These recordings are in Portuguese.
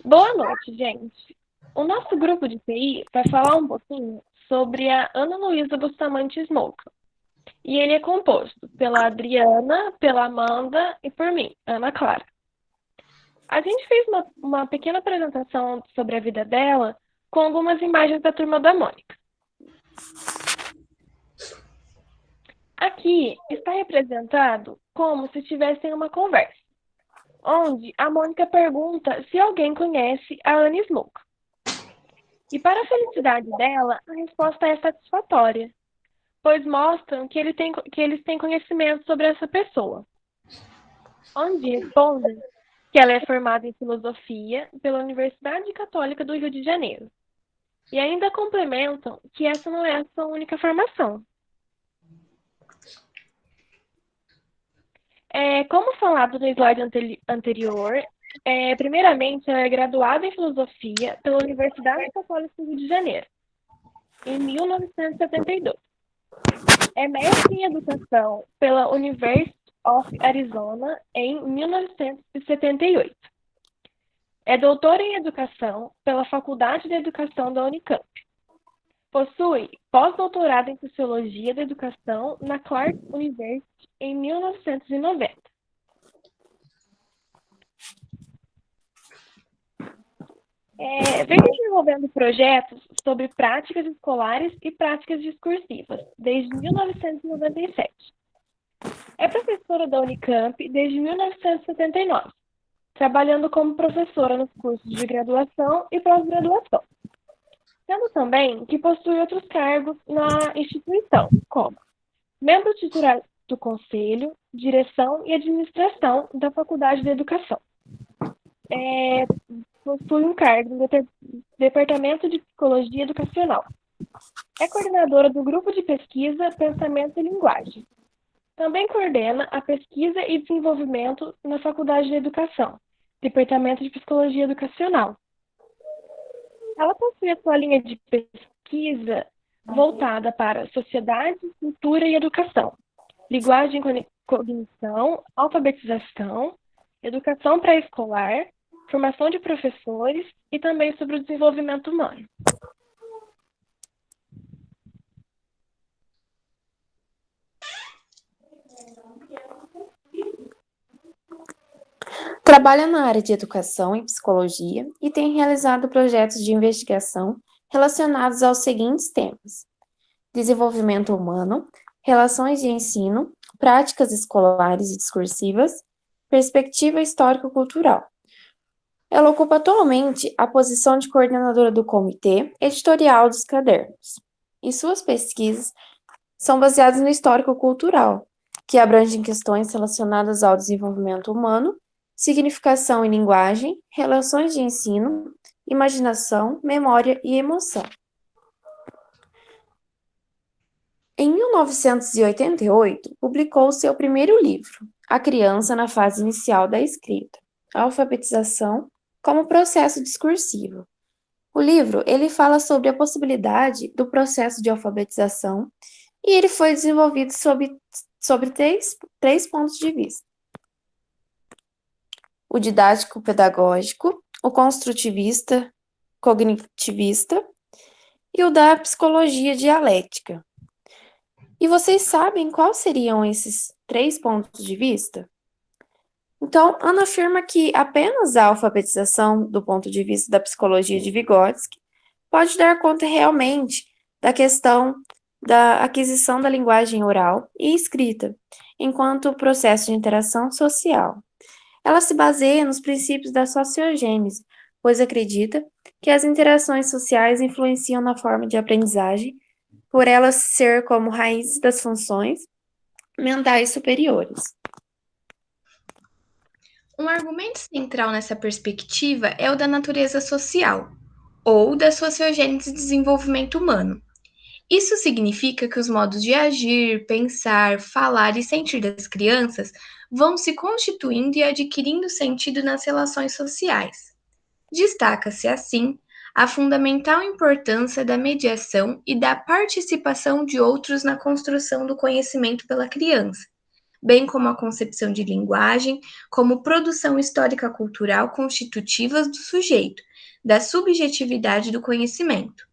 Boa noite, gente. O nosso grupo de TI vai falar um pouquinho sobre a Ana Luísa Bustamante Smoka. E ele é composto pela Adriana, pela Amanda e por mim, Ana Clara. A gente fez uma pequena apresentação sobre a vida dela com algumas imagens da Turma da Mônica. Aqui está representado como se tivessem uma conversa, onde a Mônica pergunta se alguém conhece a Ana Smoka. E para a felicidade dela, a resposta é satisfatória, pois mostram que eles têm conhecimento sobre essa pessoa, onde respondem que ela é formada em filosofia pela Universidade Católica do Rio de Janeiro. E ainda complementam que essa não é a sua única formação. Como falado no slide anterior, primeiramente ela é graduada em filosofia pela Universidade Católica do Rio de Janeiro, em 1972. É mestre em educação pela University of Arizona em 1978. É doutora em educação pela Faculdade de Educação da Unicamp. Possui pós-doutorado em Sociologia da Educação na Clark University em 1990. Vem desenvolvendo projetos sobre práticas escolares e práticas discursivas desde 1997. É professora da Unicamp desde 1979, trabalhando como professora nos cursos de graduação e pós-graduação, sendo também que possui outros cargos na instituição, como membro titular do Conselho, Direção e Administração da Faculdade de Educação. Possui um cargo no Departamento de Psicologia Educacional. É coordenadora do Grupo de Pesquisa Pensamento e Linguagem. Também coordena a pesquisa e desenvolvimento na Faculdade de Educação, Departamento de Psicologia Educacional. Ela possui a sua linha de pesquisa voltada para sociedade, cultura e educação, linguagem e cognição, alfabetização, educação pré-escolar, formação de professores e também sobre o desenvolvimento humano. Trabalha na área de educação e psicologia e tem realizado projetos de investigação relacionados aos seguintes temas: desenvolvimento humano, relações de ensino, práticas escolares e discursivas, perspectiva histórico-cultural. Ela ocupa atualmente a posição de coordenadora do Comitê Editorial dos Cadernos, e suas pesquisas são baseadas no histórico-cultural, que abrangem questões relacionadas ao desenvolvimento humano, significação e linguagem, relações de ensino, imaginação, memória e emoção. Em 1988, publicou seu primeiro livro, A Criança na Fase Inicial da Escrita, a Alfabetização como Processo Discursivo. O livro ele fala sobre a possibilidade do processo de alfabetização e ele foi desenvolvido sobre três pontos de vista: o didático-pedagógico, o construtivista, cognitivista e o da psicologia dialética. E vocês sabem quais seriam esses três pontos de vista? Então, Ana afirma que apenas a alfabetização, do ponto de vista da psicologia de Vygotsky, pode dar conta realmente da questão da aquisição da linguagem oral e escrita, enquanto processo de interação social. Ela se baseia nos princípios da sociogênese, pois acredita que as interações sociais influenciam na forma de aprendizagem, por elas ser como raízes das funções mentais superiores. Um argumento central nessa perspectiva é o da natureza social, ou da sociogênese e desenvolvimento humano. Isso significa que os modos de agir, pensar, falar e sentir das crianças vão se constituindo e adquirindo sentido nas relações sociais. Destaca-se, assim, a fundamental importância da mediação e da participação de outros na construção do conhecimento pela criança, bem como a concepção de linguagem, como produção histórica cultural constitutivas do sujeito, da subjetividade do conhecimento.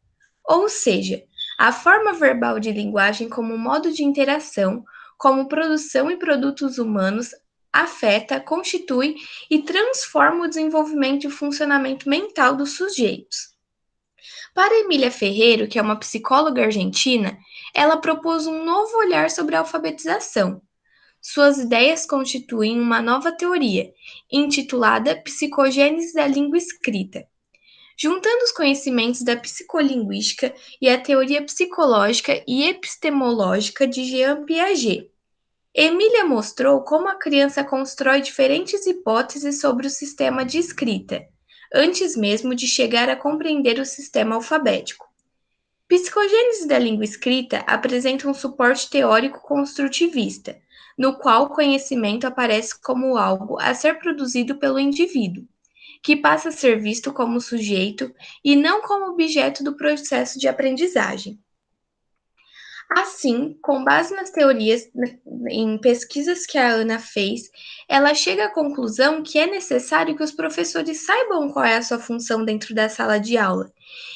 Ou seja, a forma verbal de linguagem como modo de interação, como produção e produtos humanos, afeta, constitui e transforma o desenvolvimento e o funcionamento mental dos sujeitos. Para Emília Ferreiro, que é uma psicóloga argentina, ela propôs um novo olhar sobre a alfabetização. Suas ideias constituem uma nova teoria, intitulada Psicogênese da Língua Escrita. Juntando os conhecimentos da psicolinguística e a teoria psicológica e epistemológica de Jean Piaget, Emília mostrou como a criança constrói diferentes hipóteses sobre o sistema de escrita, antes mesmo de chegar a compreender o sistema alfabético. Psicogênese da língua escrita apresenta um suporte teórico construtivista, no qual o conhecimento aparece como algo a ser produzido pelo indivíduo, que passa a ser visto como sujeito e não como objeto do processo de aprendizagem. Assim, com base nas teorias em pesquisas que a Ana fez, ela chega à conclusão que é necessário que os professores saibam qual é a sua função dentro da sala de aula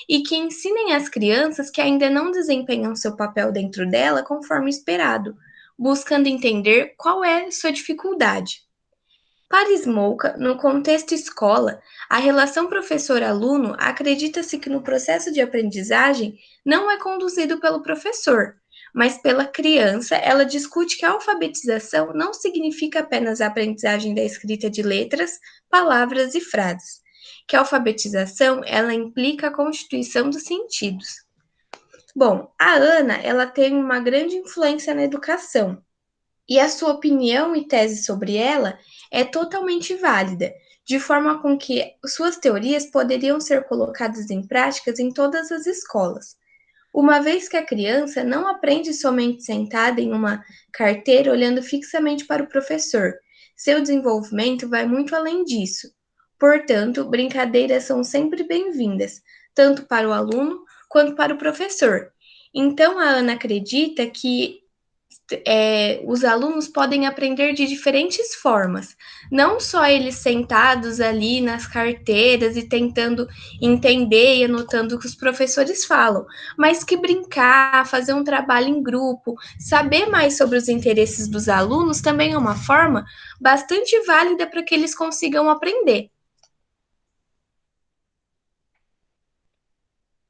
e que ensinem as crianças que ainda não desempenham seu papel dentro dela conforme esperado, buscando entender qual é sua dificuldade. Para Smolka, no contexto escola, a relação professor-aluno acredita-se que no processo de aprendizagem não é conduzido pelo professor, mas pela criança. Ela discute que a alfabetização não significa apenas a aprendizagem da escrita de letras, palavras e frases, que a alfabetização ela implica a constituição dos sentidos. Bom, a Ana ela tem uma grande influência na educação, e a sua opinião e tese sobre ela é totalmente válida, de forma com que suas teorias poderiam ser colocadas em práticas em todas as escolas. Uma vez que a criança não aprende somente sentada em uma carteira olhando fixamente para o professor, seu desenvolvimento vai muito além disso. Portanto, brincadeiras são sempre bem-vindas, tanto para o aluno quanto para o professor. Então, a Ana acredita que os alunos podem aprender de diferentes formas, não só eles sentados ali nas carteiras e tentando entender e anotando o que os professores falam, mas que brincar, fazer um trabalho em grupo, saber mais sobre os interesses dos alunos também é uma forma bastante válida para que eles consigam aprender.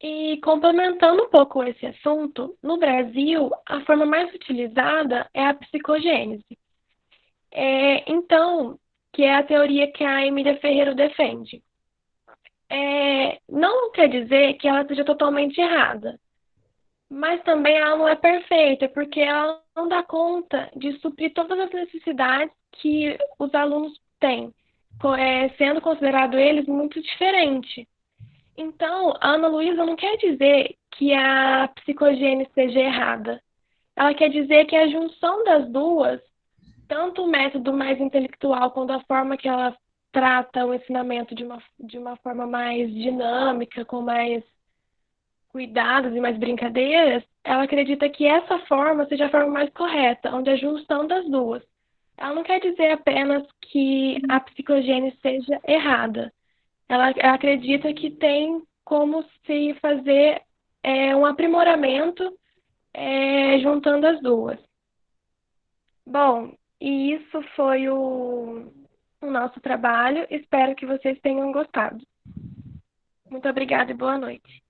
E complementando um pouco esse assunto, no Brasil, a forma mais utilizada é a psicogênese. Então, que é a teoria que a Emília Ferreiro defende. Não quer dizer que ela seja totalmente errada, mas também ela não é perfeita, porque ela não dá conta de suprir todas as necessidades que os alunos têm, sendo considerado eles muito diferente. Então, a Ana Luísa não quer dizer que a psicogênese seja errada. Ela quer dizer que a junção das duas, tanto o método mais intelectual quanto a forma que ela trata o ensinamento de uma forma mais dinâmica, com mais cuidados e mais brincadeiras, ela acredita que essa forma seja a forma mais correta, onde a junção das duas. Ela não quer dizer apenas que a psicogênese seja errada. Ela acredita que tem como se fazer um aprimoramento juntando as duas. Bom, e isso foi o nosso trabalho. Espero que vocês tenham gostado. Muito obrigada e boa noite.